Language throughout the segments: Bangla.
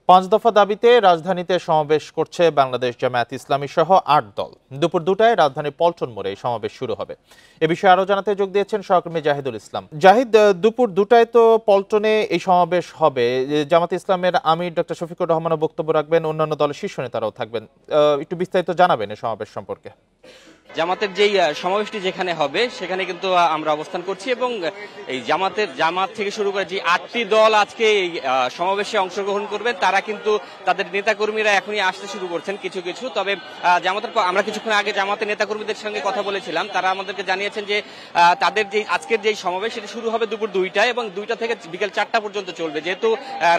পাঁচ দফা দাবিতে রাজধানীতে সমাবেশ করছে বাংলাদেশ জামায়াত ইসলামী সহ ৮ দল। দুপুর ২টায় রাজধানীর পল্টন মোড়ে এই সমাবেশ শুরু হবে। এ বিষয়ে আরো জানাতে যোগ দিয়েছেন সহকর্মী জাহিদুল ইসলাম। জাহিদ, দুপুর ২টায় তো পল্টনে এই সমাবেশ হবে। জামায়াত ইসলামের আমির ডক্টর শফিকুর রহমানও বক্তব্য রাখবেন, অন্যান্য দলের শীর্ষ নেতারাও থাকবেন। একটু বিস্তারিত জানাবেন এই সমাবেশ সম্পর্কে। জামাতের যেই সমাবেশটি যেখানে হবে সেখানে কিন্তু আমরা অবস্থান করছি এবং এই জামাত থেকে শুরু করে যে ৮টি দল আজকে এই সমাবেশে অংশগ্রহণ করবে তারা কিন্তু তাদের নেতাকর্মীরা এখনই আসতে শুরু করছেন কিছু কিছু। তবে আমরা কিছুক্ষণ আগে জামাতের নেতাকর্মীদের সঙ্গে কথা বলেছিলাম, তারা আমাদেরকে জানিয়েছেন যে তাদের যে আজকের যে সমাবেশ সেটি শুরু হবে দুপুর ২টায় এবং ২টা থেকে বিকেল ৪টা পর্যন্ত চলবে। যেহেতু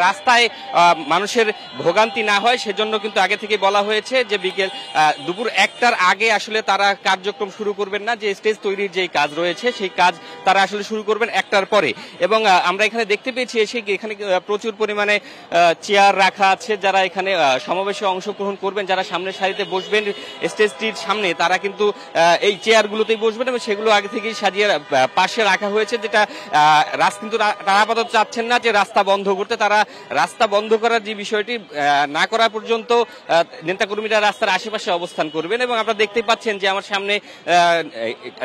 রাস্তায় মানুষের ভোগান্তি না হয় সেজন্য কিন্তু আগে থেকে বলা হয়েছে যে দুপুর ১টার আগে আসলে তারা কার্যক্রম শুরু করবেন না। যে স্টেজ তৈরির যে কাজ রয়েছে সেই কাজ তারা আসলে শুরু করবেন ১টার পরে। এবং আমরা এখানে দেখতে পেয়েছি এখানে প্রচুর পরিমাণে চেয়ার রাখা আছে। যারা এখানে সমাবেশে অংশগ্রহণ করবেন, যারা সামনের সারিতে বসবেন স্টেজটির সামনে, তারা কিন্তু এই চেয়ারগুলোতেই বসবেন এবং সেগুলো আগে থেকেই সাজিয়ে পাশে রাখা হয়েছে। যেটা কিন্তু তারা আপাতত চাচ্ছেন না যে রাস্তা বন্ধ করতে। তারা রাস্তা বন্ধ করার যে বিষয়টি না করা পর্যন্ত নেতাকর্মীরা রাস্তার আশেপাশে অবস্থান করবেন। এবং আপনারা দেখতে পাচ্ছেন যে আমার সামনে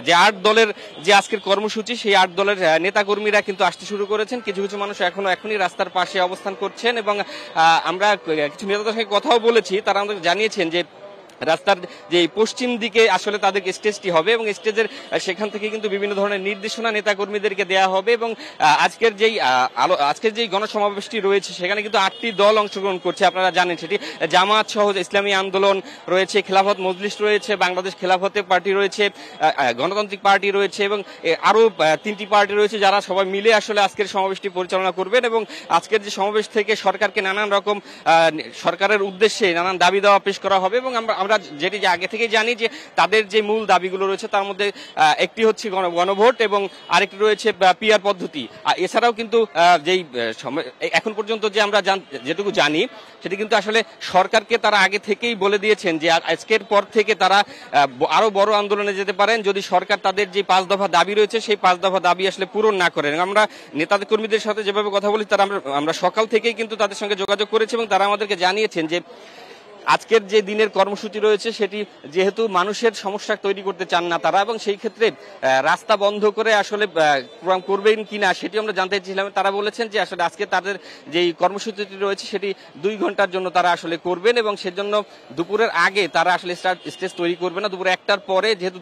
যে ৮ দলের যে আজকের কর্মসূচি, সেই ৮ দলের নেতাকর্মীরা কিন্তু আসতে শুরু করেছেন। কিছু কিছু মানুষ এখনই রাস্তার পাশে অবস্থান করছেন এবং আমরা কিছু নেতাদের সঙ্গে কথাও বলেছি, তারা আমাদের জানিয়েছেন যে রাস্তার যে পশ্চিম দিকে আসলে তাদের স্টেজটি হবে এবং স্টেজের সেখান থেকে কিন্তু বিভিন্ন ধরনের নির্দেশনা নেতাকর্মীদেরকে দেওয়া হবে। এবং আজকের যেই গণসমাবেশটি রয়েছে সেখানে কিন্তু ৮টি দল অংশগ্রহণ করছে। আপনারা জানেন সেটি জামাত সহ ইসলামী আন্দোলন রয়েছে, খেলাফত মজলিস রয়েছে, বাংলাদেশ খেলাফতে পার্টি রয়েছে, গণতান্ত্রিক পার্টি রয়েছে এবং আরো ৩টি পার্টি রয়েছে, যারা সবাই মিলে আসলে আজকের সমাবেশটি পরিচালনা করবেন। এবং আজকের যে সমাবেশ থেকে সরকারকে নানান রকম সরকারের উদ্দেশ্যে নানান দাবি দেওয়া পেশ করা হবে। এবং আমরা যেটি আগে থেকে জানি যে তাদের যে মূল দাবিগুলো রয়েছে তার মধ্যে একটি হচ্ছে গণভোট এবং আরেকটি রয়েছে পিআর পদ্ধতি। এছাড়াও কিন্তু যেই এখন পর্যন্ত যে আমরা যেটুকু জানি সেটি কিন্তু আসলে সরকারকে তারা আগে থেকেই বলে দিয়েছেন যে আজকের পর থেকে তারা আরো বড় আন্দোলনে যেতে পারেন যদি সরকার তাদের যে ৫ দফা দাবি রয়েছে সেই ৫ দফা দাবি আসলে পূরণ না করেন। আমরা নেতাদের কর্মীদের সাথে যেভাবে কথা বলি তারা আমরা সকাল থেকেই কিন্তু তাদের সঙ্গে যোগাযোগ করেছি এবং তারা আমাদেরকে জানিয়েছেন যে আজকের যে দিনের কর্মসূচি রয়েছে সেটি যেহেতু মানুষের সমস্যা তৈরি করতে চান না তারা, এবং সেই ক্ষেত্রে রাস্তা বন্ধ করে আসলে করবেন কিনা সেটি আমরা জানতে চাইছিলাম। তারা বলেছেন যে আসলে আজকে তাদের যেই কর্মসূচিটি রয়েছে সেটি ২ ঘন্টার জন্য তারা আসলে করবেন এবং সেজন্য দুপুরের আগে তারা আসলে স্টেজ তৈরি করবে না। দুপুর ১টার পরে যেহেতু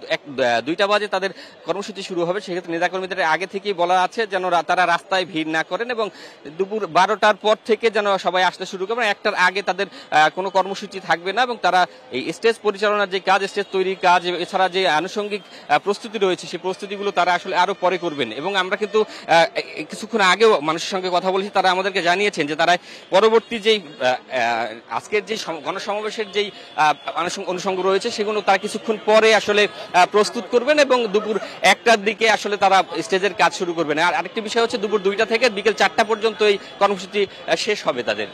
২টা বাজে তাদের কর্মসূচি শুরু হবে, সেক্ষেত্রে নেতাকর্মীদের আগে থেকেই বলা আছে যেন তারা রাস্তায় ভিড় না করেন এবং দুপুর ১২টার পর থেকে যেন সবাই আসতে শুরু করবেন। ১টার আগে তাদের কোনো কর্মসূচি থাকবে না এবং তারা এই স্টেজ পরিচালনার যে কাজ, স্টেজ তৈরির কাজ, এছাড়া যে আনুষঙ্গিক প্রস্তুতি রয়েছে সেই প্রস্তুতিগুলো তারা আসলে আরো পরে করবেন। এবং আমরা কিন্তু কিছুক্ষণ আগেও মানুষের সঙ্গে কথা বলেছি, তারা আমাদেরকে জানিয়েছেন যে তারা পরবর্তী যেই আজকের যে গণসমাবেশের যেই অনুষঙ্গ রয়েছে সেগুলো তারা কিছুক্ষণ পরে আসলে প্রস্তুত করবেন এবং দুপুর ১টার দিকে আসলে তারা স্টেজের কাজ শুরু করবেন। আর আরেকটি বিষয় হচ্ছে দুপুর ২টা থেকে বিকেল ৪টা পর্যন্ত এই কর্মসূচি শেষ হবে তাদের।